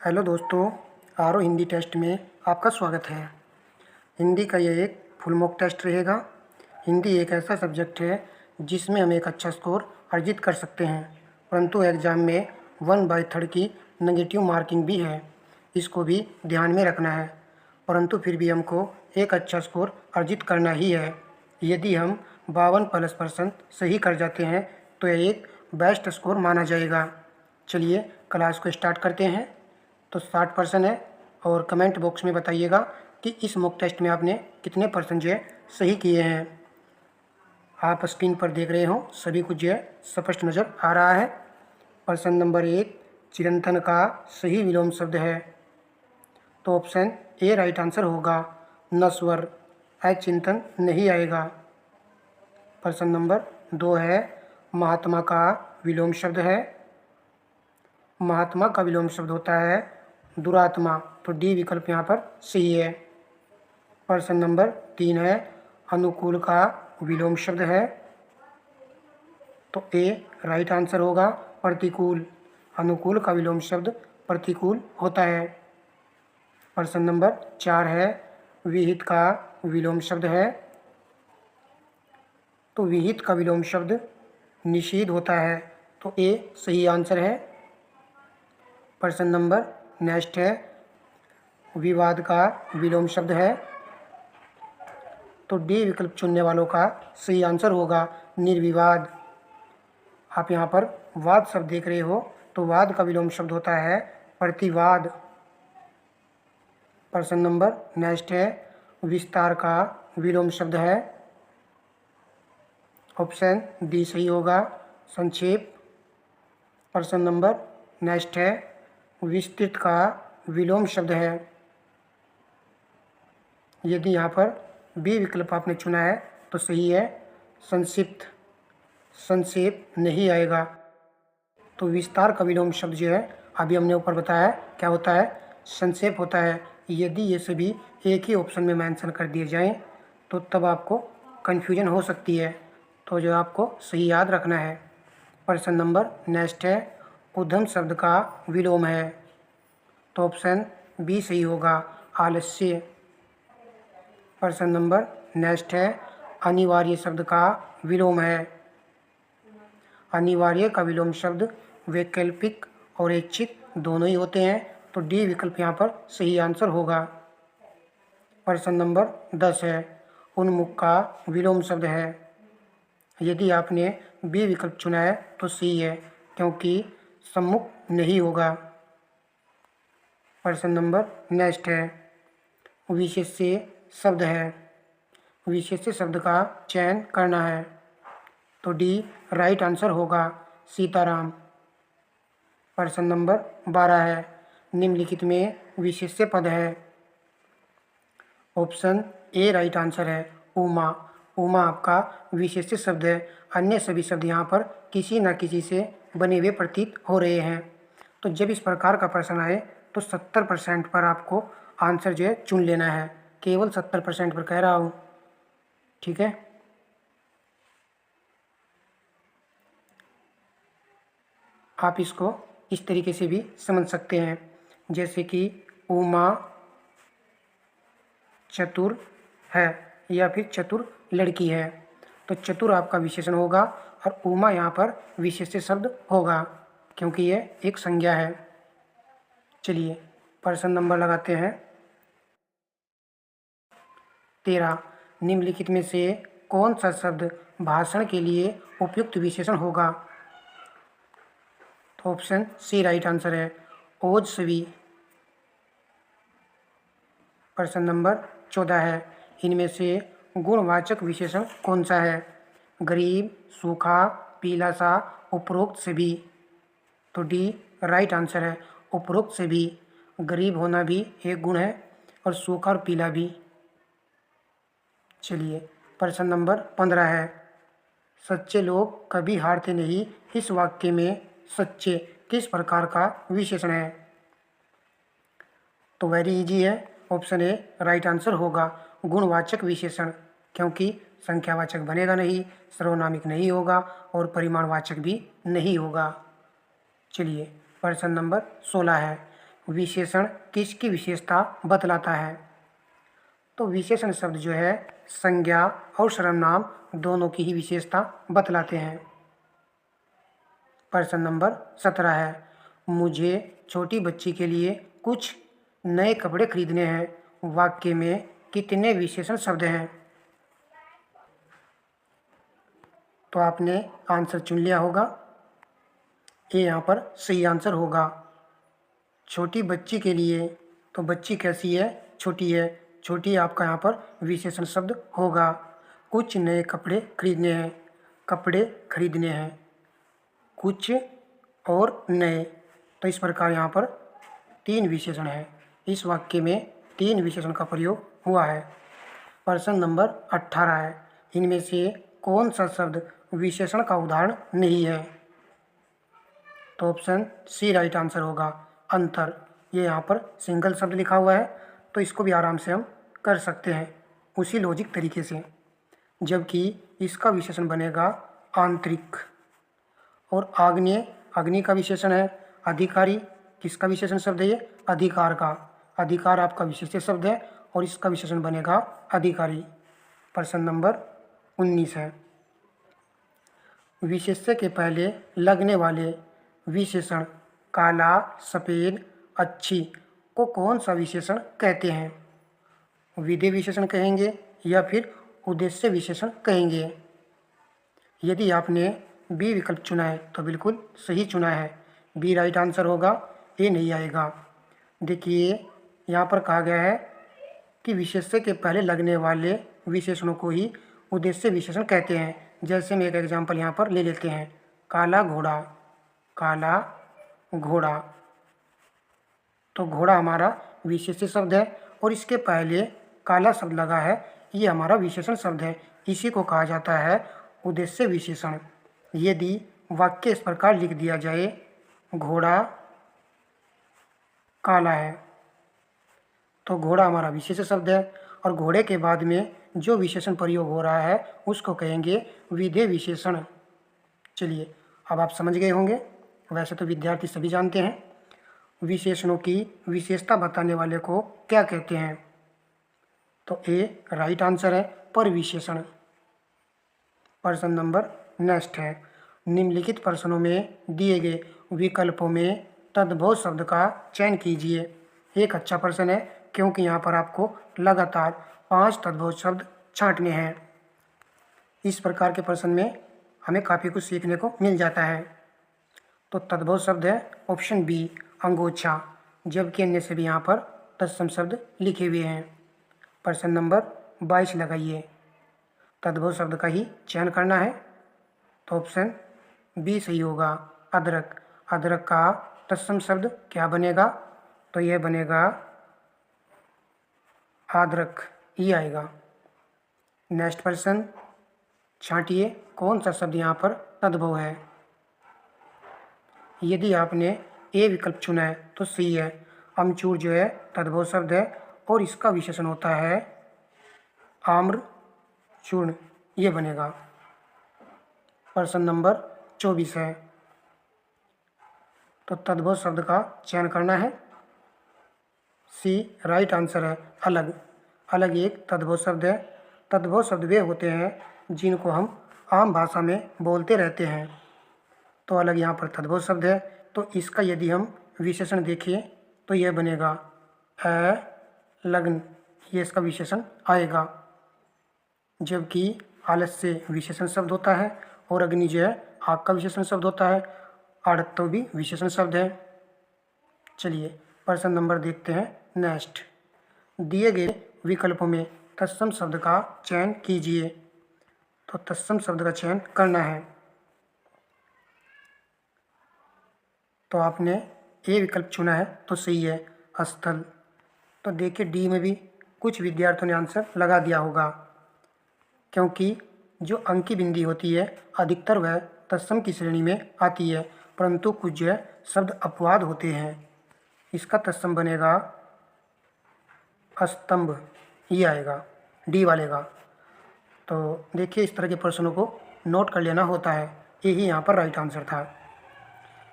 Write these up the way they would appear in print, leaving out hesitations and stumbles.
Hello दोस्तों, आरो Hindi test में आपका स्वागत है। हिंदी का ये एक फुल मॉक टेस्ट रहेगा। हिंदी एक ऐसा सब्जेक्ट है जिसमें हम एक अच्छा स्कोर अर्जित कर सकते हैं, परंतु एग्ज़ाम में 1/3 की नेगेटिव मार्किंग भी है। इसको भी ध्यान में रखना है, परंतु फिर भी हमको एक अच्छा स्कोर अर्जित करना ही है। यदि हम 52+ % सही कर जाते हैं तो यह एक बेस्ट स्कोर माना जाएगा। चलिए क्लास को स्टार्ट करते हैं। तो 60% है और कमेंट बॉक्स में बताइएगा कि इस मॉक टेस्ट में आपने कितने % जो है सही किए हैं। आप स्क्रीन पर देख रहे हो, सभी कुछ जो है स्पष्ट नज़र आ रहा है। प्रश्न नंबर 1, चिरंतन का सही विलोम शब्द है। तो ऑप्शन ए राइट आंसर होगा। नश्वर, अचिंतन नहीं आएगा। प्रश्न नंबर 2 है, महात्मा का विलोम शब्द है। महात्मा का विलोम शब्द होता है दुरात्मा, तो डी विकल्प यहाँ पर सही है। प्रश्न नंबर 3 है, अनुकूल का विलोम शब्द है। तो ए राइट आंसर होगा। प्रतिकूल, अनुकूल का विलोम शब्द प्रतिकूल होता है। प्रश्न नंबर 4 है, विहित का विलोम शब्द है। तो विहित का विलोम शब्द निषेध होता है, तो ए सही आंसर है। प्रश्न नंबर नेक्स्ट है, विवाद का विलोम शब्द है। तो डी विकल्प चुनने वालों का सही आंसर होगा निर्विवाद। आप यहाँ पर वाद शब्द देख रहे हो, तो वाद का विलोम शब्द होता है प्रतिवाद। प्रश्न नंबर नेक्स्ट है, विस्तार का विलोम शब्द है। ऑप्शन डी सही होगा, संक्षेप। प्रश्न नंबर नेक्स्ट है, विस्तृत का विलोम शब्द है। यदि यहाँ पर बी विकल्प आपने चुना है तो सही है, संक्षिप्त। संक्षेप नहीं आएगा। तो विस्तार का विलोम शब्द जो है अभी हमने ऊपर बताया क्या होता है, संक्षेप होता है। यदि ये सभी एक ही ऑप्शन में मेंशन कर दिए जाएं तो तब आपको कन्फ्यूजन हो सकती है, तो जो आपको सही याद रखना है। प्रश्न नंबर नेक्स्ट है, उद्यम शब्द का विलोम है। तो ऑप्शन बी सही होगा, आलस्य। प्रश्न नंबर नेक्स्ट है, अनिवार्य शब्द का विलोम है। अनिवार्य का विलोम शब्द वैकल्पिक और ऐच्छिक दोनों ही होते हैं, तो डी विकल्प यहाँ पर सही आंसर होगा। प्रश्न नंबर 10 है, उन्मुख का विलोम शब्द है। यदि आपने बी विकल्प चुना है तो सही है, क्योंकि सम्मुख नहीं होगा। प्रश्न नंबर नेक्स्ट है, विशेष्य शब्द है। विशेष्य शब्द का चयन करना है, तो डी राइट आंसर होगा, सीताराम। प्रश्न नंबर 12 है, निम्नलिखित में विशेष्य पद है। ऑप्शन ए राइट आंसर है, उमा। उमा आपका विशेष्य शब्द है। अन्य सभी शब्द यहाँ पर किसी न किसी से बने हुए प्रतीत हो रहे हैं। तो जब इस प्रकार का प्रश्न आए तो 70% पर आपको आंसर जो है चुन लेना है। केवल 70% पर कह रहा हूँ, ठीक है। आप इसको इस तरीके से भी समझ सकते हैं, जैसे कि उमा चतुर है या फिर चतुर लड़की है, तो चतुर आपका विशेषण होगा और उमा यहाँ पर विशेष्य शब्द होगा, क्योंकि ये एक संज्ञा है। चलिए प्रश्न नंबर लगाते हैं 13, निम्नलिखित में से कौन सा शब्द भाषण के लिए उपयुक्त विशेषण होगा। तो ऑप्शन सी राइट आंसर है, ओजस्वी। प्रश्न नंबर 14 है, इनमें से गुणवाचक विशेषण कौन सा है। गरीब, सूखा, पीला सा, उपरोक्त से भी। तो डी राइट आंसर है, उपरोक्त से भी। गरीब होना भी एक गुण है और सूखा और पीला भी। चलिए प्रश्न नंबर 15 है, सच्चे लोग कभी हारते नहीं, इस वाक्य में सच्चे किस प्रकार का विशेषण है। तो वेरी इजी है, ऑप्शन ए राइट आंसर होगा, गुणवाचक विशेषण, क्योंकि संख्यावाचक बनेगा नहीं, सर्वनामिक नहीं होगा और परिमाणवाचक भी नहीं होगा। चलिए प्रश्न नंबर 16 है, विशेषण किसकी विशेषता बतलाता है? तो विशेषण शब्द जो है संज्ञा और सर्वनाम दोनों की ही विशेषता बतलाते हैं। प्रश्न नंबर 17 है, मुझे छोटी बच्ची के लिए कुछ नए कपड़े खरीदने हैं। वाक्य में कितने विशेषण शब्द हैं? तो आपने आंसर चुन लिया होगा। ये यहाँ पर सही आंसर होगा। छोटी बच्ची के लिए, तो बच्ची कैसी है? छोटी है। छोटी आपका यहाँ पर विशेषण शब्द होगा। कुछ नए कपड़े खरीदने हैं, कपड़े खरीदने हैं, कुछ और नए, तो इस प्रकार यहाँ पर 3 विशेषण है। इस वाक्य में 3 विशेषण का प्रयोग हुआ है। प्रश्न नंबर 18 है, इनमें से कौन सा शब्द विशेषण का उदाहरण नहीं है? तो ऑप्शन सी राइट आंसर होगा, अंतर। ये यहाँ पर सिंगल शब्द लिखा हुआ है, तो इसको भी आराम से हम कर सकते हैं उसी लॉजिक तरीके से, जबकि इसका विशेषण बनेगा आंतरिक। और आग्नेय, अग्नि का विशेषण है। अधिकारी किसका विशेषण शब्द है? ये अधिकार का। अधिकार आपका विशेष्य शब्द है और इसका विशेषण बनेगा अधिकारी। प्रश्न नंबर 19 है, विशेष्य के पहले लगने वाले विशेषण काला, सफ़ेद, अच्छी को कौन सा विशेषण कहते हैं? विधेय विशेषण कहेंगे या फिर उद्देश्य विशेषण कहेंगे? यदि आपने बी विकल्प चुना है तो बिल्कुल सही चुना है, बी राइट आंसर होगा, ए नहीं आएगा। देखिए यहाँ पर कहा गया है कि विशेष्य के पहले लगने वाले विशेषणों को ही उद्देश्य विशेषण कहते हैं। जैसे में एक एग्जाम्पल यहाँ पर ले लेते हैं, काला घोड़ा, काला घोड़ा, तो घोड़ा हमारा विशेष्य शब्द है और इसके पहले काला शब्द लगा है, ये हमारा विशेषण शब्द है। इसी को कहा जाता है उद्देश्य विशेषण। यदि वाक्य इस प्रकार लिख दिया जाए, घोड़ा काला है, तो घोड़ा हमारा विशेष शब्द है और घोड़े के बाद में जो विशेषण प्रयोग हो रहा है उसको कहेंगे विधेय विशेषण। चलिए अब आप समझ गए होंगे, वैसे तो विद्यार्थी सभी जानते हैं। विशेषणों की विशेषता बताने वाले को क्या कहते हैं? तो ए राइट आंसर है, पर विशेषण। प्रश्न नंबर नेक्स्ट है, निम्नलिखित प्रश्नों में दिए गए विकल्पों में तद्भव शब्द का चयन कीजिए। एक अच्छा प्रश्न है क्योंकि यहाँ पर आपको लगातार 5 तद्भव शब्द छांटने हैं। इस प्रकार के प्रश्न में हमें काफ़ी कुछ सीखने को मिल जाता है। तो तद्भव शब्द है ऑप्शन बी, अंगोछा, जबकि अन्य से भी यहाँ पर तत्सम शब्द लिखे हुए हैं। प्रश्न नंबर 22 लगाइए, तद्भव शब्द का ही चयन करना है, तो ऑप्शन बी सही होगा, अदरक। अदरक का तत्सम शब्द क्या बनेगा? तो यह बनेगा आदरक, ये आएगा। नेक्स्ट प्रश्न छांटिए, कौन सा शब्द यहाँ पर तद्भव है? यदि आपने ए विकल्प चुना है तो सही है, अमचूर जो है तद्भव शब्द है और इसका विशेषण होता है आम्र चूर्ण, ये बनेगा। प्रश्न नंबर 24 है, तो तद्भव शब्द का चयन करना है, सी राइट आंसर है, अलग। अलग एक तद्भव शब्द है। तद्भव शब्द वे होते हैं जिनको हम आम भाषा में बोलते रहते हैं, तो अलग यहाँ पर तद्भव शब्द है। तो इसका यदि हम विशेषण देखें तो यह बनेगा लग्न, ये इसका विशेषण आएगा। जबकि आलस्य विशेषण शब्द होता है और अग्नि जो है आग का विशेषण शब्द होता है, आड़त्तो भी विशेषण शब्द है। चलिए प्रश्न नंबर देखते हैं नेक्स्ट, दिए गए विकल्पों में तत्सम शब्द का चयन कीजिए। तो तत्सम शब्द का चयन करना है, तो आपने ए विकल्प चुना है तो सही है, स्थल। तो देखिए डी में भी कुछ विद्यार्थियों ने आंसर लगा दिया होगा, क्योंकि जो अंक की बिंदी होती है अधिकतर वह तत्सम की श्रेणी में आती है, परंतु कुछ जो है शब्द अपवाद होते हैं। इसका तत्सम बनेगा स्तंभ, ये आएगा डी वाले का। तो देखिए इस तरह के प्रश्नों को नोट कर लेना होता है, यही यहाँ पर राइट आंसर था।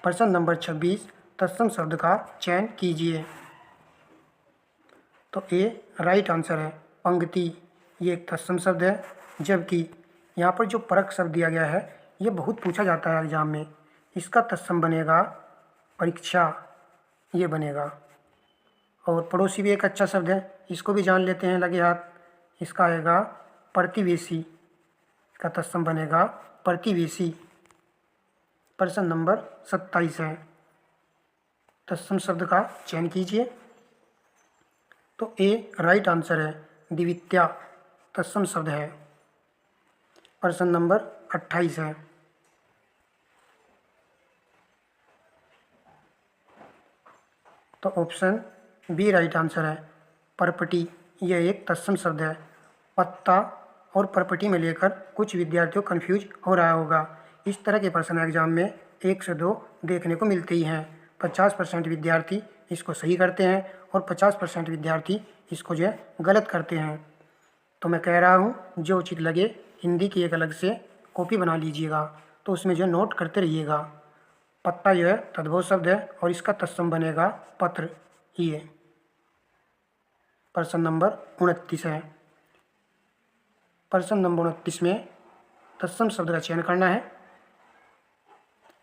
प्रश्न नंबर 26, तत्सम शब्द का चयन कीजिए। तो ए राइट आंसर है। पंक्ति ये एक तत्सम शब्द है, जबकि यहाँ पर जो परक शब्द दिया गया है ये बहुत पूछा जाता है एग्जाम में। इसका तत्सम बनेगा परीक्षा, ये बनेगा। और पड़ोसी भी एक अच्छा शब्द है, इसको भी जान लेते हैं लगे हाथ। इसका आएगा प्रतिवेशी, इसका तत्सम बनेगा प्रतिवेशी। प्रश्न नंबर 27 है। तत्सम शब्द का चयन कीजिए। तो ए राइट आंसर है। द्वितीया तत्सम शब्द है। प्रश्न नंबर 28 है। तो ऑप्शन बी राइट आंसर है। परपटी यह एक तत्सम शब्द है। पत्ता और परपटी में लेकर कुछ विद्यार्थियों को कन्फ्यूज हो रहा होगा। इस तरह के प्रश्न एग्जाम में 1 से 2 देखने को मिलते ही हैं। 50% विद्यार्थी इसको सही करते हैं और 50% विद्यार्थी इसको जो है गलत करते हैं। तो मैं कह रहा हूँ जो उचित लगे हिंदी की एक अलग से कॉपी बना लीजिएगा, तो उसमें जो नोट करते रहिएगा। पत्ता जो है तद्भव शब्द है और इसका तत्सम बनेगा पत्र ही है। प्रश्न नंबर 29 है। प्रश्न नंबर 29 में तत्सम शब्द का चयन करना है।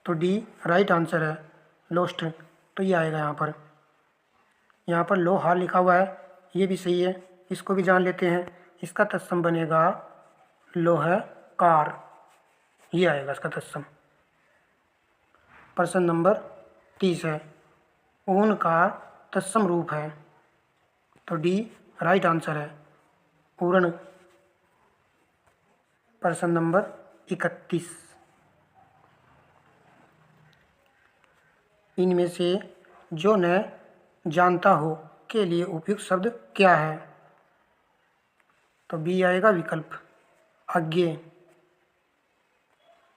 तो डी राइट आंसर है। लोस्ट, तो ये आएगा यहाँ पर लोहार लिखा हुआ है, ये भी सही है, इसको भी जान लेते हैं। इसका तत्सम बनेगा लोहकार, ये आएगा इसका तत्सम। प्रश्न नंबर 30 है। ऊन का तत्सम रूप है। तो डी राइट आंसर है। पूर्ण। प्रश्न नंबर 31। इनमें से जो न जानता हो के लिए उपयुक्त शब्द क्या है? तो बी आएगा विकल्प अज्ञेय।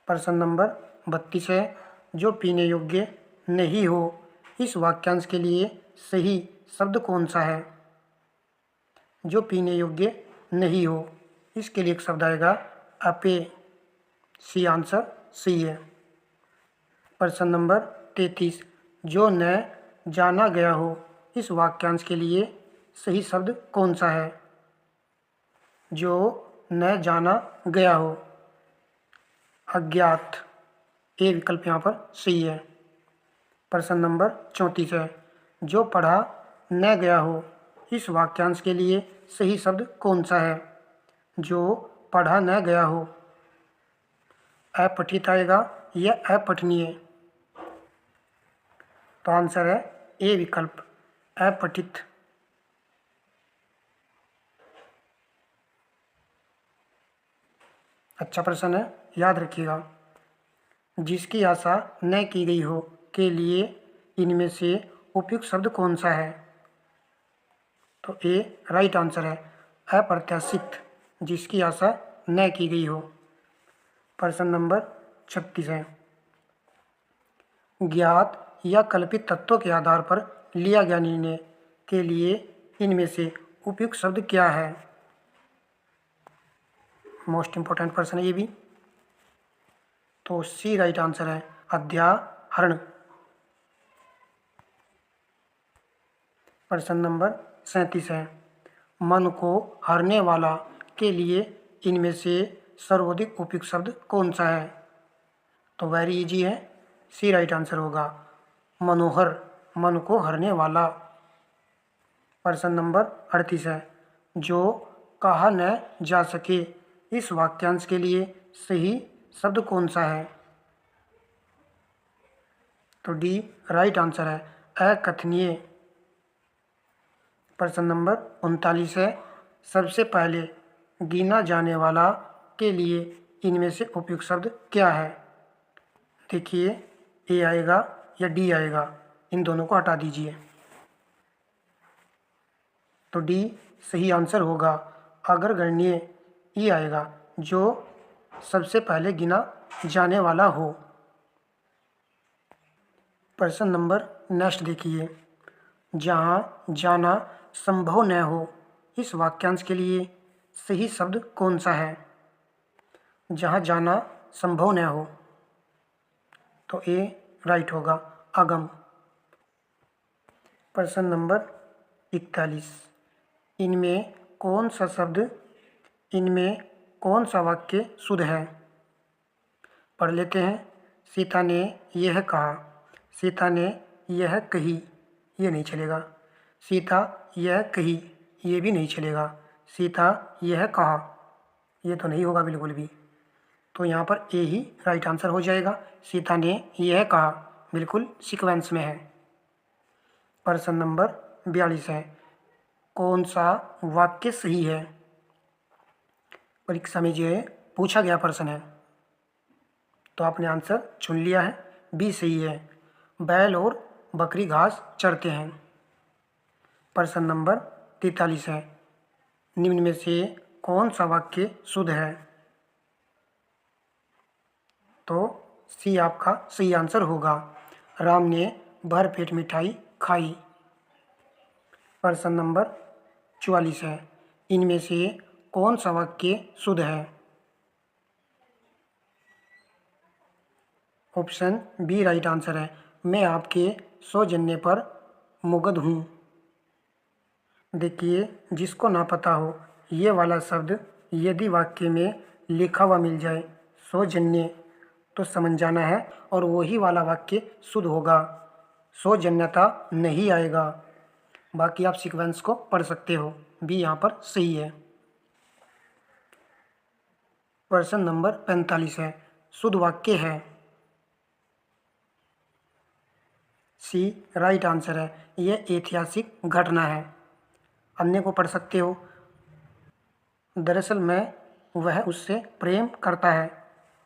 प्रश्न नंबर 32 है। जो पीने योग्य नहीं हो, इस वाक्यांश के लिए सही शब्द कौन सा है? जो पीने योग्य नहीं हो, इसके लिए एक शब्द आएगा अपेय। सी आंसर सी है। प्रश्न नंबर 33। जो न जाना गया हो, इस वाक्यांश के लिए सही शब्द कौन सा है? जो न जाना गया हो, अज्ञात। ए विकल्प यहाँ पर सही है। प्रश्न नंबर 34 है। जो पढ़ा न गया हो, इस वाक्यांश के लिए सही शब्द कौन सा है? जो पढ़ा न गया हो, अपठित आएगा या अपठनीय? तो आंसर है ए विकल्प अपठित। अच्छा प्रश्न है, याद रखिएगा। जिसकी आशा न की गई हो के लिए इनमें से उपयुक्त शब्द कौन सा है? तो ए राइट आंसर है। अप्रत्याशित, जिसकी आशा न की गई हो। प्रश्न नंबर 36 है। ज्ञात या कल्पित तत्वों के आधार पर लिया गया निर्णय के लिए इनमें से उपयुक्त शब्द क्या है? मोस्ट इंपॉर्टेंट प्रश्न है ये भी। तो सी राइट आंसर है अध्याहरण। प्रश्न नंबर 37 है। मन को हरने वाला के लिए इनमें से सर्वाधिक उपयुक्त शब्द कौन सा है? तो वेरी इजी है, सी राइट आंसर होगा मनोहर, मन को हरने वाला। प्रश्न नंबर 38 है। जो कहा न जा सके, इस वाक्यांश के लिए सही शब्द कौन सा है? तो डी राइट आंसर है अकथनीय। प्रश्न नंबर 39 है। सबसे पहले गिना जाने वाला के लिए इनमें से उपयुक्त शब्द क्या है? देखिए ए आएगा या डी आएगा, इन दोनों को हटा दीजिए। तो डी सही आंसर होगा अग्रगण्य, ई आएगा जो सबसे पहले गिना जाने वाला हो। प्रश्न नंबर नेक्स्ट देखिए। जहाँ जाना संभव न हो, इस वाक्यांश के लिए सही शब्द कौन सा है? जहाँ जाना संभव न हो, तो ए राइट होगा अगम। प्रश्न नंबर 41, इनमें कौन सा शब्द इनमें कौन सा वाक्य शुद्ध है? पढ़ लेते हैं। सीता ने यह कहा, सीता ने यह कही, ये नहीं चलेगा। सीता यह कही, ये भी नहीं चलेगा। सीता यह कहा, ये तो नहीं होगा बिल्कुल भी। तो यहाँ पर ए ही राइट आंसर हो जाएगा। सीता ने यह कहा बिल्कुल सीक्वेंस में है। प्रश्न नंबर 42 है, कौन सा वाक्य सही है? परीक्षा में जो है पूछा गया प्रश्न है, तो आपने आंसर चुन लिया है, बी सही है। बैल और बकरी घास चरते हैं। प्रश्न नंबर 43 है, निम्न में से कौन सा वाक्य शुद्ध है? तो सी आपका सही आंसर होगा। राम ने भर पेट मिठाई खाई। प्रश्न नंबर 44 है, इनमें से कौन सा वाक्य शुद्ध है? ऑप्शन बी राइट आंसर है। मैं आपके सौजन्य पर मुग्ध हूँ। देखिए, जिसको ना पता हो ये वाला शब्द यदि वाक्य में लिखा हुआ मिल जाए सौजन्य, तो समझ जाना है और वही वाला वाक्य शुद्ध होगा, सौजन्यता नहीं आएगा। बाकी आप सीक्वेंस को पढ़ सकते हो, बी यहाँ पर सही है। प्रश्न नंबर 45 है, शुद्ध वाक्य है। सी राइट आंसर है। यह ऐतिहासिक घटना है। अन्य को पढ़ सकते हो। दरअसल में वह उससे प्रेम करता है,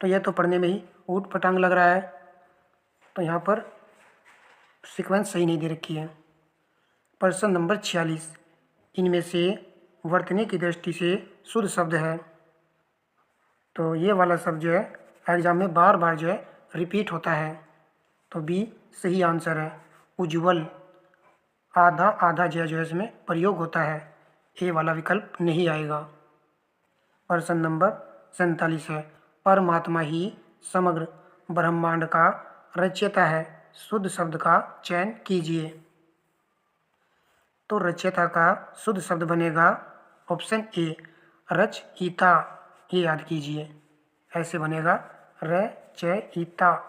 तो यह तो पढ़ने में ही ऊट पटांग लग रहा है, तो यहाँ पर सीक्वेंस सही नहीं दे रखी है। प्रश्न नंबर 46, इनमें से वर्तनी की दृष्टि से शुद्ध शब्द है। तो ये वाला शब्द जो है एग्जाम में बार बार जो है रिपीट होता है, तो बी सही आंसर है। उज्ज्वल, आधा आधा जो है इसमें प्रयोग होता है, ए वाला विकल्प नहीं आएगा। प्रश्न नंबर 47 है, परमात्मा ही समग्र ब्रह्मांड का रचयिता है, शुद्ध शब्द का चयन कीजिए। तो रचयिता का शुद्ध शब्द बनेगा ऑप्शन ए रचयिता, ये याद कीजिए, ऐसे बनेगा रचयिता।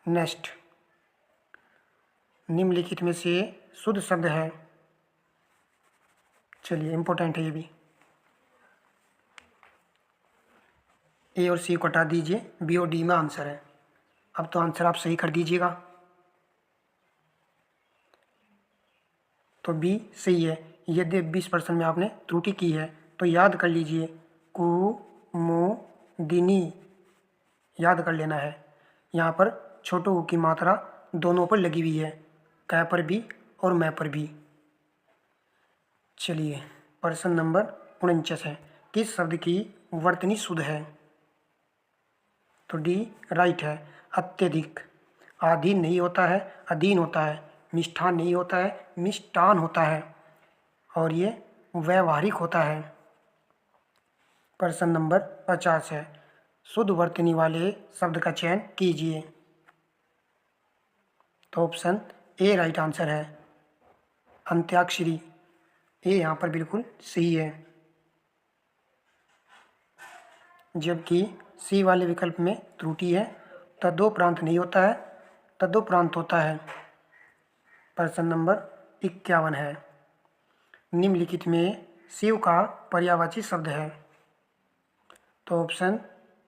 नेक्स्ट, निम्नलिखित में से शुद्ध शब्द है। चलिए, इंपॉर्टेंट है ये भी। ए और सी को हटा दीजिए, बी और डी में आंसर है। अब तो आंसर आप सही कर दीजिएगा। तो बी सही है। यदि 20% में आपने त्रुटि की है तो याद कर लीजिए, कुमुदिनी याद कर लेना है। यहाँ पर छोटो की मात्रा दोनों पर लगी हुई है, कै पर भी और मैं पर भी। चलिए, प्रश्न नंबर 49 है, किस शब्द की वर्तनी शुद्ध है? तो डी राइट है। अत्यधिक, आधीन नहीं होता है, अधीन होता है। मिष्ठान नहीं होता है, मिष्टान होता है, और ये व्यवहारिक होता है। प्रश्न नंबर 50 है, शुद्ध वर्तनी वाले शब्द का चयन कीजिए। तो ऑप्शन ए राइट आंसर है। अंत्याक्षरी, ए यहाँ पर बिल्कुल सही है, जबकि सी वाले विकल्प में त्रुटि है। तद्दोपरांत नहीं होता है, तद्दोपरांत होता है। प्रश्न नंबर 51 है, निम्नलिखित में शिव का पर्यायवाची शब्द है। तो ऑप्शन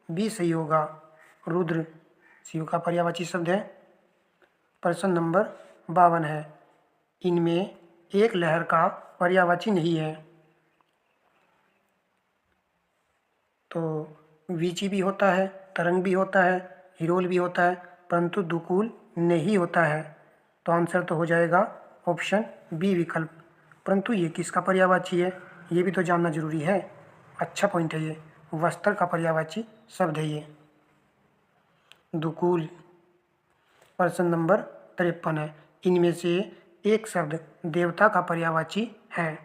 बी सही होगा, रुद्र शिव का पर्यायवाची शब्द है। प्रश्न नंबर 52 है, इनमें एक लहर का पर्यायवाची नहीं है। तो वीची भी होता है, तरंग भी होता है, हिरोल भी होता है, परंतु दुकूल नहीं होता है। तो आंसर तो हो जाएगा ऑप्शन बी विकल्प। परंतु ये किसका पर्यायवाची है, ये भी तो जानना जरूरी है। अच्छा पॉइंट है ये, वस्त्र का पर्यायवाची शब्द है ये, दुकूल। प्रश्न नंबर 53 है, इनमें से एक शब्द देवता का पर्यायवाची है।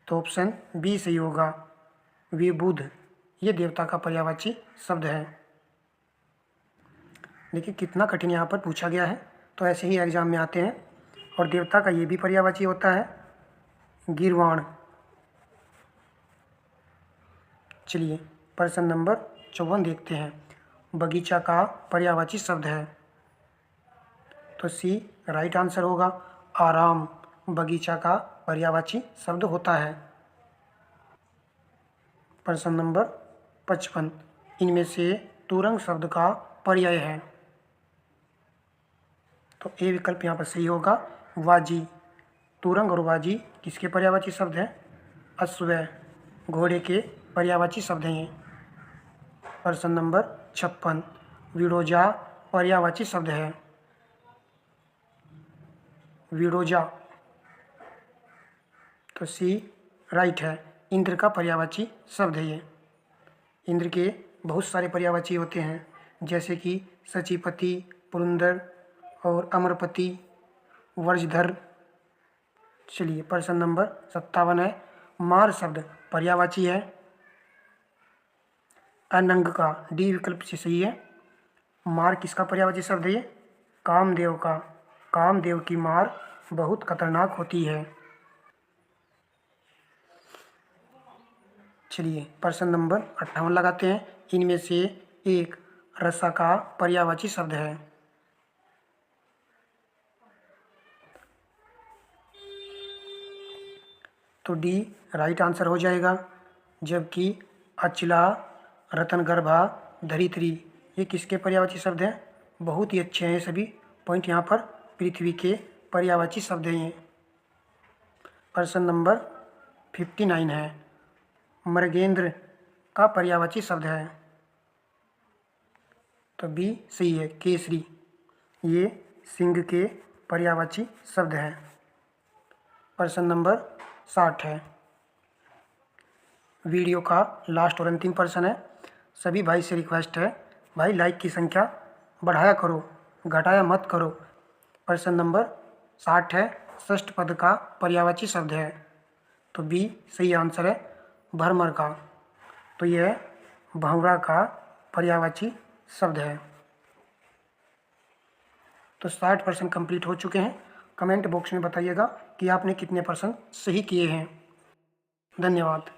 तो ऑप्शन बी सही होगा, विबुध, ये देवता का पर्यायवाची शब्द है। देखिए कितना कठिन यहाँ पर पूछा गया है, तो ऐसे ही एग्जाम में आते हैं। और देवता का ये भी पर्यायवाची होता है गीर्वाण। चलिए प्रश्न नंबर 54 देखते हैं। बगीचा का पर्यायवाची शब्द है, तो सी राइट आंसर होगा। आराम बगीचा का पर्यायवाची शब्द होता है। प्रश्न नंबर 55, इनमें से तुरंग शब्द का पर्याय है, तो ए विकल्प यहाँ पर सही होगा, वाजी। तुरंग और वाजी किसके पर्यायवाची शब्द हैं? अश्व घोड़े के पर्यायवाची शब्द हैं ये। प्रश्न नंबर 56, विरोजा पर्यायवाची शब्द है। विरोजा, तो सी राइट है। इंद्र का पर्यायवाची शब्द है ये। इंद्र के बहुत सारे पर्यायवाची होते हैं, जैसे कि सचिपति, पुरंदर और अमरपति, वर्जधर। चलिए प्रश्न नंबर 57 है। मार शब्द पर्यायवाची है। अनंग का डी विकल्प से सही है। मार किसका पर्यायवाची शब्द है ये? कामदेव का। कामदेव की मार बहुत खतरनाक होती है। चलिए प्रश्न नंबर 58 लगाते हैं। इनमें से एक रसा का पर्यायवाची शब्द है। तो डी राइट आंसर हो जाएगा। जबकि अचला, रतनगर्भा, धरित्री ये किसके पर्यायवाची शब्द हैं? बहुत ही अच्छे हैं ये सभी पॉइंट। यहाँ पर पृथ्वी के पर्यायवाची शब्द हैं ये। प्रश्न नंबर 59 है। मृगेंद्र का पर्यायवाची शब्द है, तो बी सही है, केसरी। ये सिंह के पर्यायवाची शब्द है। प्रश्न नंबर 60 है। वीडियो का लास्ट और अंतिम प्रश्न है। सभी भाई से रिक्वेस्ट है, भाई लाइक की संख्या बढ़ाया करो, घटाया मत करो। प्रश्न नंबर 60 है। षष्ठ पद का पर्यायवाची शब्द है, तो बी सही आंसर है, भरमर का। तो यह भंवरा का पर्यायवाची शब्द है। तो 60% कंप्लीट हो चुके हैं। कमेंट बॉक्स में बताइएगा कि आपने कितने % सही किए हैं। धन्यवाद।